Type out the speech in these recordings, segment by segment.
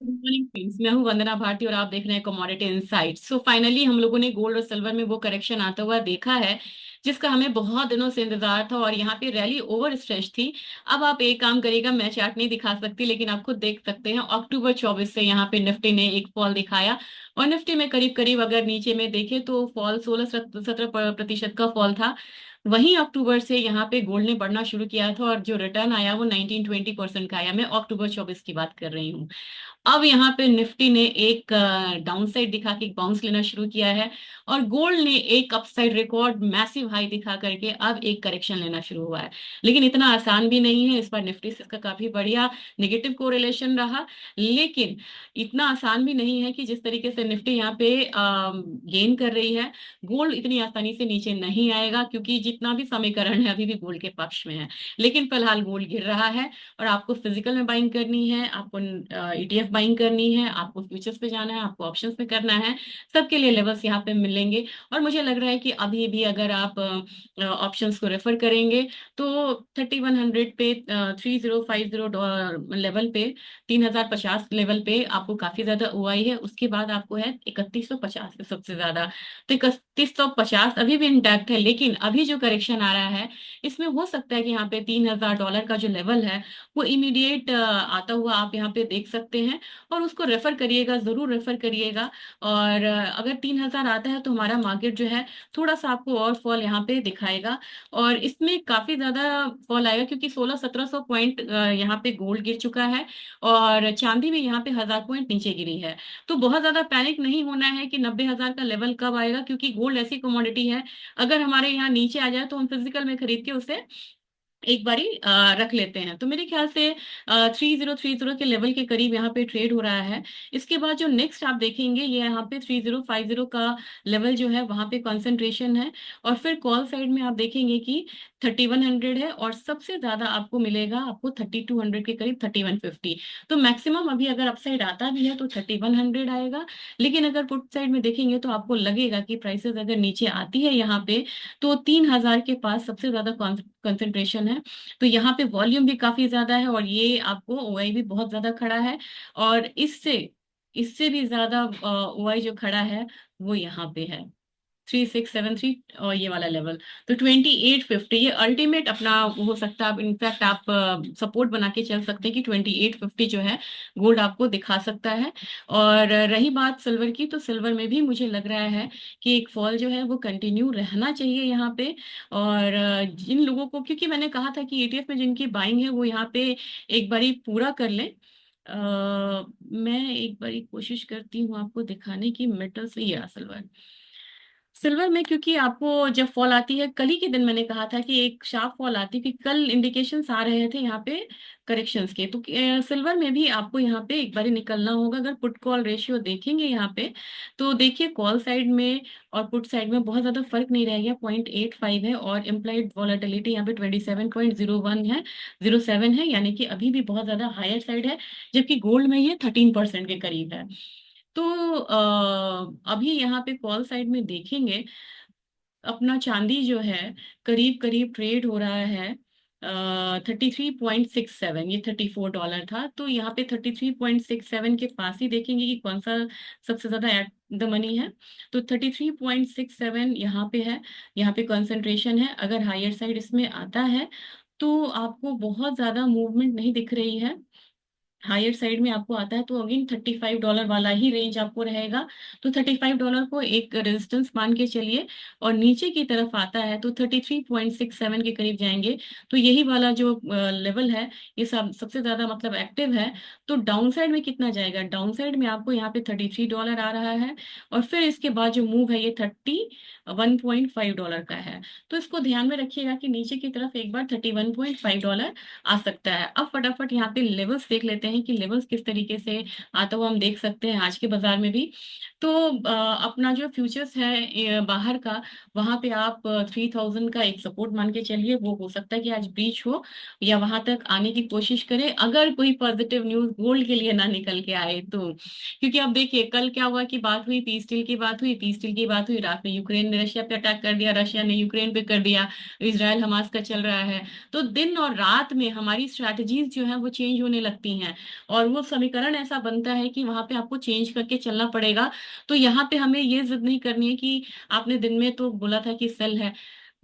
Good morning friends, मैं हूं वंदना भारती और आप देख रहे हैं कमोडिटी इनसाइट्स। सो फाइनली हम लोगों ने गोल्ड और सिल्वर में वो करेक्शन आता हुआ देखा है जिसका हमें बहुत दिनों से इंतजार था, और यहाँ पे रैली ओवर स्ट्रेच थी। अब आप एक काम करिएगा, मैं चार्ट नहीं दिखा सकती लेकिन आप खुद देख सकते हैं अक्टूबर 24 से यहाँ पे निफ्टी ने एक फॉल दिखाया। और निफ्टी में करीब करीब अगर नीचे में देखें तो फॉल 16-17% का फॉल था। वहीं अक्टूबर से यहाँ पे गोल्ड ने बढ़ना शुरू किया था और जो रिटर्न आया वो 19-20% का आया। मैं अक्टूबर 24 की बात कर रही हूँ। अब यहाँ पे निफ्टी ने एक डाउन साइड दिखा के एक बाउंस लेना शुरू किया है, और गोल्ड ने एक अपसाइड रिकॉर्ड मैसिव हाई दिखा करके अब एक करेक्शन लेना शुरू हुआ है। लेकिन इतना आसान भी नहीं है, इस बार निफ्टी से इसका काफी बढ़िया नेगेटिव कोरिलेशन रहा। लेकिन इतना आसान भी नहीं है कि जिस तरीके से निफ्टी यहाँ पे गेन कर रही है, गोल्ड इतनी आसानी से नीचे नहीं आएगा, क्योंकि जितना भी समीकरण है अभी भी गोल्ड के पक्ष में है। लेकिन फिलहाल गोल्ड गिर रहा है, और आपको फिजिकल में बाइंग करनी है, आपको ईटीएफ बाइंग करनी है, आपको फ्यूचर्स पे जाना है, आपको ऑप्शंस पे करना है। सबके लिए लेवल्स यहाँ पे मिलेंगे। और मुझे लग रहा है कि अभी भी अगर आप ऑप्शंस को रेफर करेंगे तो 3100 पे, 3050 लेवल पे, 3050 लेवल पे आपको काफी ज्यादा ओआई है। उसके बाद आपको है 3150 पे सबसे ज्यादा। तो 3150 अभी भी इंटैक्ट है, लेकिन अभी जो करेक्शन आ रहा है इसमें हो सकता है कि यहाँ पे $3000 का जो लेवल है वो इमीडिएट आता हुआ आप यहाँ पे देख सकते हैं। और उसको रेफर करिएगा, जरूर रेफर करिएगा। और अगर 3000 आता है तो हमारा मार्केट जो है थोड़ा सा आपको और फॉल यहाँ पे दिखाएगा। और इसमें काफी ज्यादा फॉल आएगा, क्योंकि 16-1700 पॉइंट यहाँ पे गोल्ड गिर चुका है, और चांदी भी यहाँ पे 1000 पॉइंट नीचे गिरी है। तो बहुत ज्यादा पैनिक नहीं होना है कि 90,000 का लेवल कब आएगा, क्योंकि गोल्ड ऐसी कमोडिटी है, अगर हमारे यहाँ नीचे आ जाए तो हम फिजिकल में खरीद के उसे एक बारी रख लेते हैं। तो मेरे ख्याल से 3030 के लेवल के करीब यहाँ पे ट्रेड हो रहा है। इसके बाद जो नेक्स्ट आप देखेंगे, ये यहाँ पे 3050 का लेवल जो है वहाँ पे कंसंट्रेशन है। और फिर कॉल साइड में आप देखेंगे कि 3100 है, और सबसे ज्यादा आपको मिलेगा आपको 3200 के करीब, 3150। तो मैक्सिमम अभी अगर अपसाइड आता भी है तो 3100 आएगा। लेकिन अगर पुट साइड में देखेंगे तो आपको लगेगा कि प्राइसेस अगर नीचे आती है यहाँ पे तो 3000 के पास सबसे ज्यादा कंसंट्रेशन है। तो यहाँ पे वॉल्यूम भी काफी ज्यादा है, और ये आपको ओआई भी बहुत ज्यादा खड़ा है। और इससे इससे भी ज्यादा ओआई जो खड़ा है वो यहाँ पे है 3673, और ये वाला लेवल तो 2850। ये अल्टीमेट अपना हो सकता है। आप इनफैक्ट आप सपोर्ट बना के चल सकते हैं कि 2850 जो है गोल्ड आपको दिखा सकता है। और रही बात सिल्वर की, तो सिल्वर में भी मुझे लग रहा है कि एक फॉल जो है वो कंटिन्यू रहना चाहिए यहाँ पे। और जिन लोगों को, क्योंकि मैंने कहा था कि एटीएफ में जिनकी बाइंग है वो यहाँ पे एक बारी पूरा कर लें। मैं एक बारी कोशिश करती हूँ आपको दिखाने की मेटल से, या सिल्वर। सिल्वर में क्योंकि आपको जब फॉल आती है, कल ही के दिन मैंने कहा था कि एक शार्प फॉल आती है, कि कल इंडिकेशंस आ रहे थे यहाँ पे करेक्शंस के। तो सिल्वर में भी आपको यहाँ पे एक बार निकलना होगा। अगर पुट कॉल रेशियो देखेंगे यहाँ पे, तो देखिए कॉल साइड में और पुट साइड में बहुत ज्यादा फर्क नहीं रह गया, 0.85 है, और इम्प्लाइड वॉलेटिलिटी यहाँ पे 27.01 है, 07 है, यानी कि अभी भी बहुत ज्यादा हायर साइड है। जबकि गोल्ड में ये 13% के करीब है। तो अभी यहाँ पे कॉल साइड में देखेंगे, अपना चांदी जो है करीब करीब ट्रेड हो रहा है 33.67। ये $34 था, तो यहाँ पे 33.67 के पास ही देखेंगे कि कौन सा सबसे ज्यादा एट द मनी है। तो 33.67 यहाँ पे है, यहाँ पे कंसंट्रेशन है। अगर हायर साइड इसमें आता है तो आपको बहुत ज्यादा मूवमेंट नहीं दिख रही है। हायर साइड में आपको आता है तो अगेन $35 वाला ही रेंज आपको रहेगा। तो $35 को एक रेजिस्टेंस मान के चलिए, और नीचे की तरफ आता है तो 33.67 के करीब जाएंगे। तो यही वाला जो लेवल है, ये सबसे ज्यादा मतलब एक्टिव है। तो डाउन साइड में कितना जाएगा? डाउन साइड में आपको यहाँ पे $33 आ रहा है, और फिर इसके बाद जो मूव है ये $31.5 का है। तो इसको ध्यान में रखिएगा कि नीचे की तरफ एक बार $31.5 आ सकता है। अब फटाफट यहाँ पे लेवल्स देख लेते हैं कि लेवल्स किस तरीके से आता हुआ हम देख सकते हैं आज के बाजार में भी। तो अपना जो फ्यूचर्स है बाहर का, वहां पे आप 3000 का एक सपोर्ट मान के चलिए। वो हो सकता है कि आज ब्रीच हो, या वहां तक आने की कोशिश करें, अगर कोई पॉजिटिव न्यूज गोल्ड के लिए ना निकल के आए तो। क्योंकि अब देखिए कल क्या हुआ कि बात हुई, पी स्टील की बात हुई, पी स्टील की बात हुई, रात में यूक्रेन ने रशिया पे अटैक कर दिया, रशिया ने यूक्रेन पे कर दिया, इसराइल हमास का चल रहा है। तो दिन और रात में हमारी स्ट्रैटेजीज जो है वो चेंज होने लगती हैं। और वो समीकरण ऐसा बनता है कि वहां पे आपको चेंज करके चलना पड़ेगा। तो यहाँ पे हमें ये जिद नहीं करनी है कि आपने दिन में तो बोला था कि सेल है,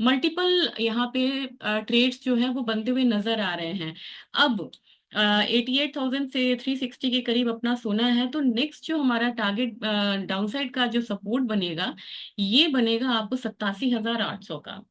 मल्टीपल यहाँ पे ट्रेड्स जो है वो बनते हुए नजर आ रहे हैं। अब 88,000 से 360 के करीब अपना सोना है, तो नेक्स्ट जो हमारा टारगेट डाउनसाइड का जो सपोर्ट बनेगा, ये बनेगा आपको 87,800 का।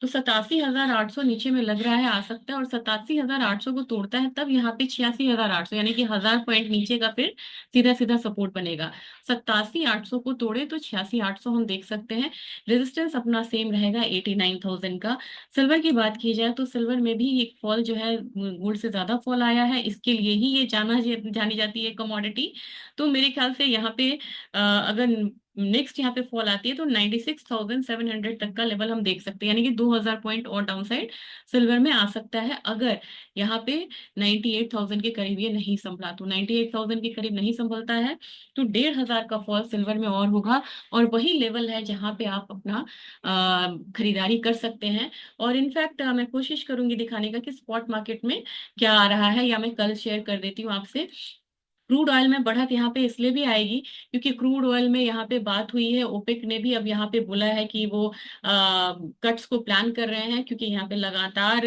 तो 87,800 नीचे में लग रहा है आ सकता है, और 87,800 को तोड़ता है तब यहाँ पे 86,800, यानी कि 1,000 पॉइंट नीचे का फिर सीधा सीधा सपोर्ट बनेगा। 87,800 को तोड़े तो 86,800 हम देख सकते हैं। रेजिस्टेंस अपना सेम रहेगा 89,000 का। सिल्वर की बात की जाए तो सिल्वर में भी एक फॉल जो है गोल्ड से ज्यादा फॉल आया है, इसके लिए ही ये जानी जाती है कमोडिटी। तो मेरे ख्याल से यहाँ पे अगर नेक्स्ट यहाँ पे फॉल आती है तो 96,700 तक का लेवल हम देख सकते हैं, यानी कि 2,000 पॉइंट और डाउन साइड सिल्वर में आ सकता है, अगर यहाँ पे 98,000 के करीब ये नहीं संभला। तो 98,000 के करीब नहीं संभलता है तो 1,500 का फॉल सिल्वर में और होगा, और वही लेवल है जहाँ पे आप अपना खरीदारी कर सकते हैं। और इनफैक्ट मैं कोशिश करूंगी दिखाने का कि स्पॉट मार्केट में क्या आ रहा है, या मैं कल शेयर कर देती हूँ आपसे। क्रूड ऑयल में बढ़त यहाँ पे इसलिए भी आएगी क्योंकि क्रूड ऑयल में यहाँ पे बात हुई है, ओपेक ने भी अब यहाँ पे बोला है कि वो कट्स को प्लान कर रहे हैं, क्योंकि यहाँ पे लगातार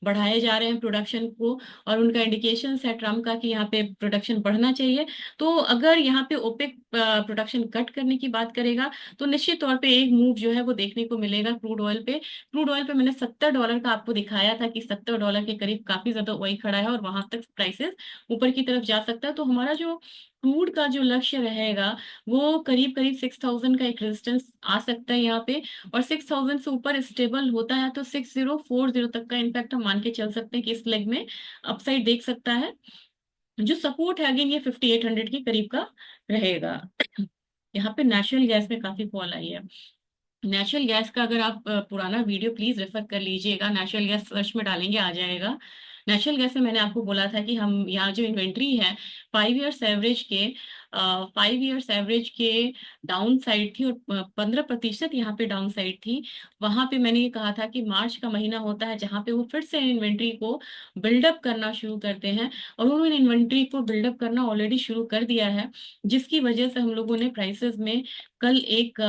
बढ़ाए जा रहे हैं प्रोडक्शन को, और उनका इंडिकेशन है ट्रम्प का कि यहाँ पे प्रोडक्शन बढ़ना चाहिए। तो अगर यहाँ पे ओपेक प्रोडक्शन कट करने की बात करेगा तो निश्चित तौर पे एक मूव जो है वो देखने को मिलेगा क्रूड ऑयल पे। क्रूड ऑयल पे मैंने $70 का आपको दिखाया था कि $70 के करीब काफी ज्यादा ऑयल खड़ा है, और वहां तक प्राइसेस ऊपर की तरफ जा सकता है। तो हमारा जो क्रूड का जो लक्ष्य रहेगा वो करीब करीब 6,000 का एक रेजिस्टेंस आ सकता है यहाँ पे, और 6,000 से ऊपर स्टेबल होता है तो 6040 तक का इनफैक्ट हम मान के चल सकते हैं कि इस लेग में अपसाइड देख सकता है। जो सपोर्ट है अगेन ये 5,800 के करीब का रहेगा। यहाँ पे नेचुरल गैस में काफी फॉल आई है। नेचुरल गैस का अगर आप पुराना वीडियो प्लीज रेफर कर लीजिएगा, नेचुरल गैस सर्च में डालेंगे आ जाएगा। नेचुरल गैस में मैंने आपको बोला था कि हम यहाँ जो इन्वेंट्री है 5 इयर्स एवरेज के डाउन साइड थी, और 15% यहाँ पे डाउन साइड थी। वहां पे मैंने ये कहा था कि मार्च का महीना होता है जहाँ पे वो फिर से इन्वेंट्री को बिल्डअप करना शुरू करते हैं, और उन्होंने इन्वेंट्री को बिल्डअप करना ऑलरेडी शुरू कर दिया है, जिसकी वजह से हम लोगों ने प्राइसेस में कल एक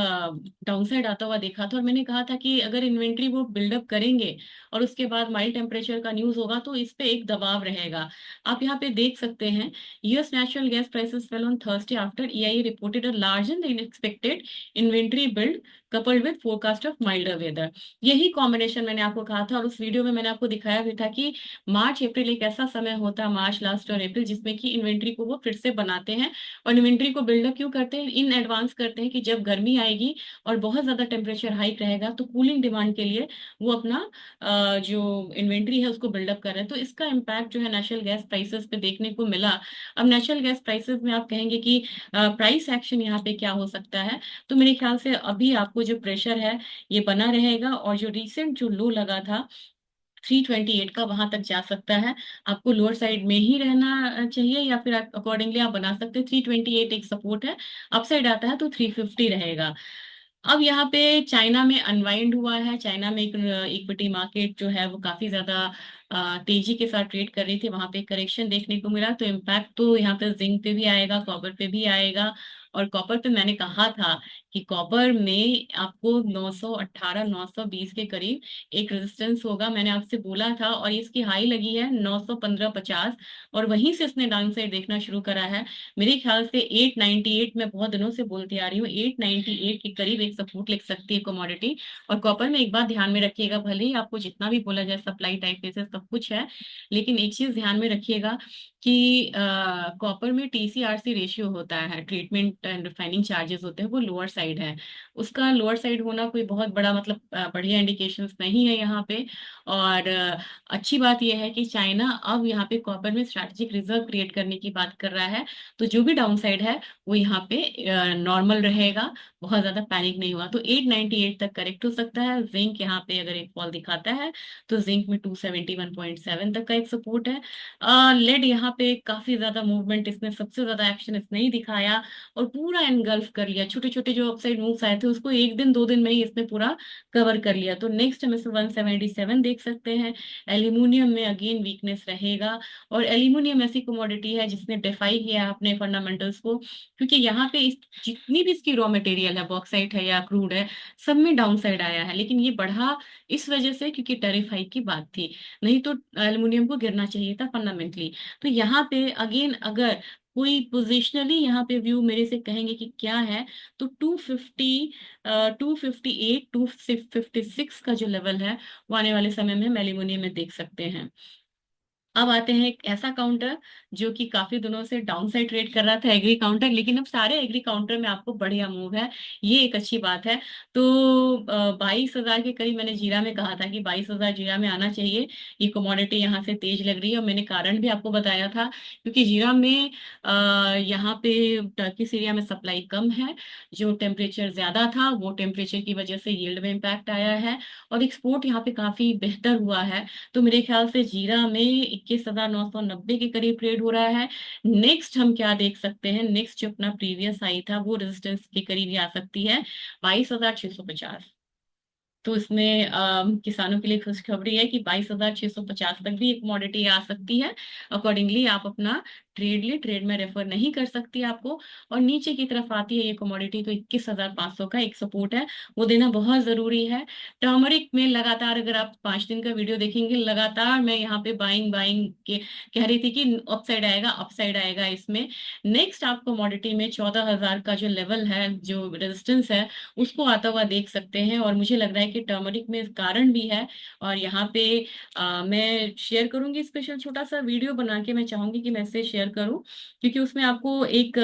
डाउनसाइड आता हुआ देखा था। और मैंने कहा था कि अगर इन्वेंट्री वो बिल्डअप करेंगे और उसके बाद माइल्ड टेम्परेचर का न्यूज होगा तो इस पे एक दबाव रहेगा। आप यहाँ पे देख सकते हैं US natural gas prices fell on Thursday after EIA reported a larger than expected inventory build coupled with forecast of milder weather. यही कॉम्बिनेशन मैंने आपको कहा था, और उस वीडियो में मैंने आपको दिखाया भी था कि मार्च अप्रैल एक ऐसा समय होता है, मार्च लास्ट और अप्रैल, जिसमें कि इन्वेंट्री को वो फिर से बनाते हैं। और इन्वेंट्री को बिल्डअप क्यों करते हैं, इन एडवांस करते हैं कि जब गर्मी आएगी और बहुत ज्यादा टेम्परेचर हाइक रहेगा तो कूलिंग डिमांड के लिए वो अपना जो इन्वेंट्री है उसको बिल्डअप कर रहे हैं। तो इसका इम्पैक्ट जो है नेचुरल गैस प्राइसेस पे देखने को मिला। अब नेचुरल गैस प्राइसेस में आप कहेंगे कि प्राइस एक्शन यहाँ पे क्या हो सकता है, तो मेरे ख्याल से अभी आपको जो प्रेशर है ये बना रहेगा, और जो रिसेंट जो लो लगा था 328 का वहां तक जा सकता है। आपको लोअर साइड में ही रहना चाहिए, या फिर अकॉर्डिंगली आप बना सकते हैं। 328 एक सपोर्ट है, अपसाइड आता है तो 350 रहेगा। अब यहाँ पे चाइना में अनवाइंड हुआ है, चाइना में एक इक्विटी मार्केट जो है वो काफी ज्यादा तेजी के साथ ट्रेड कर रही थी, वहां पे करेक्शन देखने को मिला। तो इम्पैक्ट तो यहाँ पे जिंक पे भी आएगा, कॉपर पे भी आएगा। और कॉपर पे मैंने कहा था कि कॉपर में आपको 918 920 के करीब एक रेजिस्टेंस होगा, मैंने आपसे बोला था, और इसकी हाई लगी है 915-50, और वहीं से इसने डाउन साइड देखना शुरू करा है। मेरे ख्याल से 898 में बहुत दिनों से बोलती आ रही हूँ, 898 के करीब एक सपोर्ट लिख सकती है कमोडिटी। और कॉपर में एक बात ध्यान में रखिएगा, भले ही आपको जितना भी बोला जाए सप्लाई टाइप बेसिस सब कुछ है, लेकिन एक चीज ध्यान में रखिएगा कि कॉपर में टीसीआरसी रेशियो होता है, ट्रीटमेंट एंड रिफाइनिंग चार्जेस होते हैं, वो लोअर साइड है। उसका लोअर साइड होना कोई बहुत बड़ा मतलब बढ़िया इंडिकेशंस नहीं है यहाँ पे। और अच्छी बात यह है कि चाइना अब यहाँ पे कॉपर में स्ट्रैटेजिक रिजर्व क्रिएट करने की बात कर रहा है, तो जो भी डाउन साइड है वो यहाँ पे नॉर्मल रहेगा, बहुत ज्यादा पैनिक नहीं हुआ। तो 898 तक करेक्ट हो सकता है। जिंक यहाँ पे अगर एक फॉल दिखाता है तो जिंक में 271.7 तक का एक सपोर्ट है। लेड यहाँ पे काफी ज्यादा मूवमेंट, इसने सबसे ज्यादा एक्शन इसने ही दिखाया, और पूरा एनगल्फ कर लिया, छोटे छोटे जो अपसाइड मूव्स आए थे उसको एक दिन दो दिन में ही इसने पूरा कवर कर लिया। तो नेक्स्ट हम इसे 177 देख सकते हैं। एल्यूमिनियम में अगेन वीकनेस रहेगा, और एल्यूमिनियम ऐसी कमोडिटी है जिसने डिफाई किया है अपने फंडामेंटल्स को, क्योंकि यहाँ पे इस जितनी भी इसकी रॉ मटेरियल है, बॉक्साइट है या क्रूड है, सब में डाउन साइड आया है, लेकिन ये बढ़ा इस वजह से क्योंकि टैरिफ हाइक की बात थी, नहीं तो एल्युमिनियम को गिरना चाहिए था फंडामेंटली। तो यहाँ पे अगेन अगर कोई पोजिशनली यहाँ पे व्यू मेरे से कहेंगे कि क्या है, तो 250, 258, 256 का जो लेवल है वो आने वाले समय में हम एल्यूमिनियम में देख सकते हैं। अब आते हैं एक ऐसा काउंटर जो कि काफी दिनों से डाउन साइड ट्रेड कर रहा था, एग्री काउंटर, लेकिन अब सारे एग्री काउंटर में आपको बढ़िया मूव है, ये एक अच्छी बात है। तो 22,000 के करीब मैंने जीरा में कहा था कि 22,000 जीरा में आना चाहिए। ये कमोडिटी यहाँ से तेज लग रही है, और मैंने कारण भी आपको बताया था, क्योंकि जीरा में यहाँ पे टर्की सीरिया में सप्लाई कम है, जो टेम्परेचर ज्यादा था वो टेम्परेचर की वजह से यील्ड में इम्पैक्ट आया है, और एक्सपोर्ट यहाँ पे काफी बेहतर हुआ है। तो मेरे ख्याल से जीरा में 21,990 के करीब ट्रेड हो रहा है। नेक्स्ट हम क्या देख सकते हैं, नेक्स्ट जो अपना प्रीवियस आई था वो रेजिस्टेंस के करीब ही आ सकती है, 22,650। तो इसमें किसानों के लिए खुशखबरी है कि 22,650 तक भी एक कमोडिटी आ सकती है। अकॉर्डिंगली आप अपना ट्रेड लिए, ट्रेड में रेफर नहीं कर सकती आपको। और नीचे की तरफ आती है ये कमोडिटी, तो 21,500 का एक सपोर्ट है, वो देना बहुत जरूरी है। टर्मरिक में लगातार अगर आप 5 दिन का वीडियो देखेंगे, लगातार मैं यहाँ पे बाइंग बाइंग के कह रही थी कि अपसाइड आएगा, अपसाइड आएगा इसमें। नेक्स्ट आप कमोडिटी में 14,000 का जो लेवल है, जो रेजिस्टेंस है, उसको आता हुआ देख सकते हैं। और मुझे लग रहा है कि टर्मरिक में कारण भी है, और यहाँ पे मैं शेयर करूंगी स्पेशल छोटा सा वीडियो बना के, मैं चाहूंगी कि मैं इसे शेयर करूं, क्योंकि उसमें आपको एक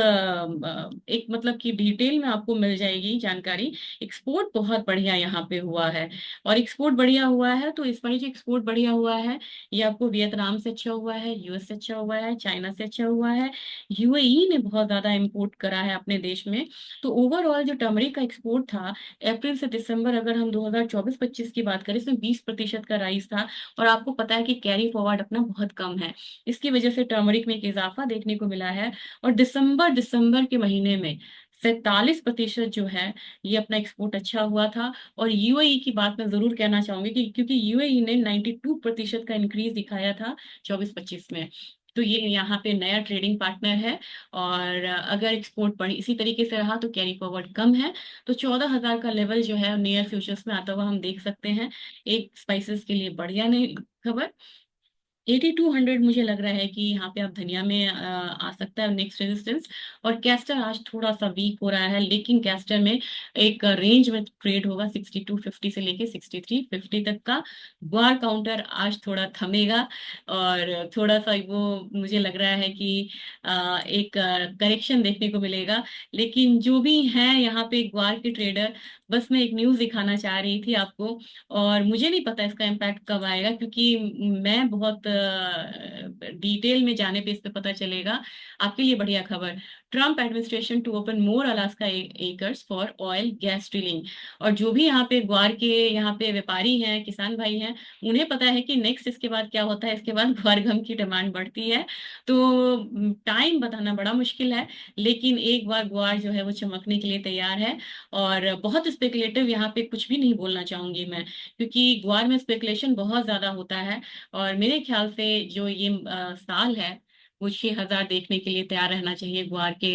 मतलब कि डिटेल में आपको मिल जाएगी जानकारी। एक्सपोर्ट बहुत बढ़िया यहाँ पे हुआ है, और एक्सपोर्ट बढ़िया हुआ है तो इस बार जो एक्सपोर्ट बढ़िया हुआ है, ये आपको वियतनाम से अच्छा हुआ है, यूएस से अच्छा हुआ है, चाइना से अच्छा हुआ है, यूएई ने बहुत ज्यादा इंपोर्ट करा है अपने देश में। तो ओवरऑल जो टर्मरिक का एक्सपोर्ट था अप्रैल से दिसंबर, अगर हम 2024-25 की बात करें, इसमें 20% का राइज था। और आपको पता है कि कैरी फॉरवर्ड अपना बहुत कम है, इसकी वजह से टर्मरिक में एक इजाफा देखने को मिला है। और दिसंबर के महीने में 47% जो है ये अपना एक्सपोर्ट अच्छा हुआ था। और यूएई की बात मैं जरूर कहना चाहूंगी कि क्योंकि यूएई ने 92% का इंक्रीज दिखाया था 24-25 में। तो ये यहाँ पे नया ट्रेडिंग पार्टनर है, और अगर एक्सपोर्ट बढ़ी इसी तरीके से रहा तो कैरी फॉरवर्ड कम है। तो 14,000 का लेवल जो है नियर फ्यूचर्स में आता हुआ हम देख सकते हैं, एक स्पाइसेस के लिए बढ़िया नहीं खबर। 8200 मुझे लग रहा है कि यहाँ पे आप धनिया में आ सकता है नेक्स्ट रेजिस्टेंस। और कैस्टर आज थोड़ा सा वीक हो रहा है, लेकिन कैस्टर में एक रेंज में ट्रेड होगा 6250 से लेके 6350 तक का। ग्वार काउंटर आज थोड़ा थमेगा, और थोड़ा सा वो मुझे लग रहा है कि एक करेक्शन देखने को मिलेगा। लेकिन जो भी है यहाँ पे ग्वार के ट्रेडर, बस मैं एक न्यूज दिखाना चाह रही थी आपको, और मुझे नहीं पता इसका इम्पैक्ट कब आएगा, क्योंकि मैं बहुत डिटेल में जाने पे इस पे पता चलेगा। आपके लिए बढ़िया खबर, Trump administration to open more Alaska acres for oil gas drilling. और जो भी यहाँ पे ग्वार के यहाँ पे व्यापारी हैं, किसान भाई हैं, उन्हें पता है कि नेक्स्ट इसके बाद क्या होता है, इसके बाद ग्वार गम की डिमांड बढ़ती है। तो टाइम बताना बड़ा मुश्किल है, लेकिन एक बार ग्वार जो है वो चमकने के लिए तैयार है। और बहुत स्पेकुलेटिव यहाँ पे कुछ भी नहीं बोलना चाहूंगी मैं, क्योंकि ग्वार में स्पेकुलेशन बहुत ज्यादा होता है। और मेरे ख्याल से जो ये साल है वो 6,000 देखने के लिए तैयार रहना चाहिए ग्वार के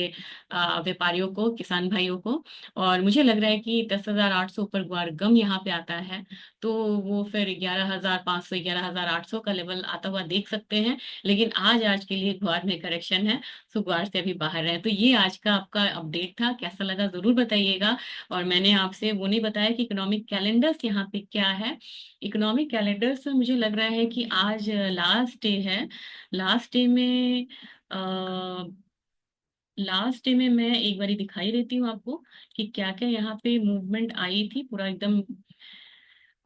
व्यापारियों को, किसान भाइयों को। और मुझे लग रहा है कि 10,800 ऊपर ग्वार गम यहाँ पे आता है, तो वो फिर 11,500, 11,800 का लेवल आता हुआ देख सकते हैं। लेकिन आज के लिए ग्वार में करेक्शन है, सो ग्वार से अभी बाहर है। तो ये आज का आपका अपडेट था, कैसा लगा जरूर बताइएगा। और मैंने आपसे वो नहीं बताया कि इकोनॉमिक कैलेंडर्स यहाँ पे क्या है। इकोनॉमिक कैलेंडर्स में मुझे लग रहा है कि आज लास्ट डे है। लास्ट डे में लास्ट डे में मैं एक बारी दिखाई देती हूँ आपको कि क्या क्या यहाँ पे मूवमेंट आई थी, पूरा एकदम।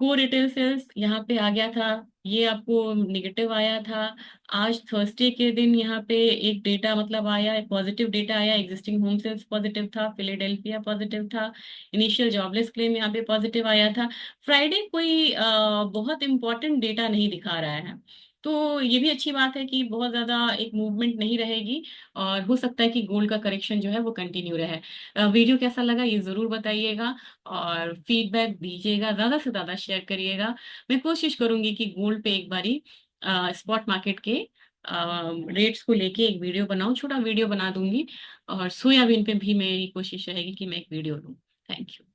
को रिटेल सेल्स यहाँ पे आ गया था, ये आपको निगेटिव आया था। आज थर्सडे के दिन यहाँ पे एक डेटा मतलब आया, पॉजिटिव डेटा आया, एग्जिस्टिंग होम सेल्स पॉजिटिव था, फिलेडेल्फिया पॉजिटिव था, इनिशियल जॉबलेस क्लेम यहाँ पे पॉजिटिव आया था। फ्राइडे कोई बहुत इंपॉर्टेंट डेटा नहीं दिखा रहा है, तो ये भी अच्छी बात है कि बहुत ज़्यादा एक मूवमेंट नहीं रहेगी और हो सकता है कि गोल्ड का करेक्शन जो है वो कंटिन्यू रहे। वीडियो कैसा लगा ये ज़रूर बताइएगा और फीडबैक दीजिएगा, ज़्यादा से ज़्यादा शेयर करिएगा। मैं कोशिश करूंगी कि गोल्ड पे एक बारी स्पॉट मार्केट के रेट्स को लेके एक वीडियो बनाऊं, छोटा वीडियो बना दूंगी। और सोयाबीन पे भी मेरी कोशिश रहेगी कि मैं एक वीडियो दूं। Thank you.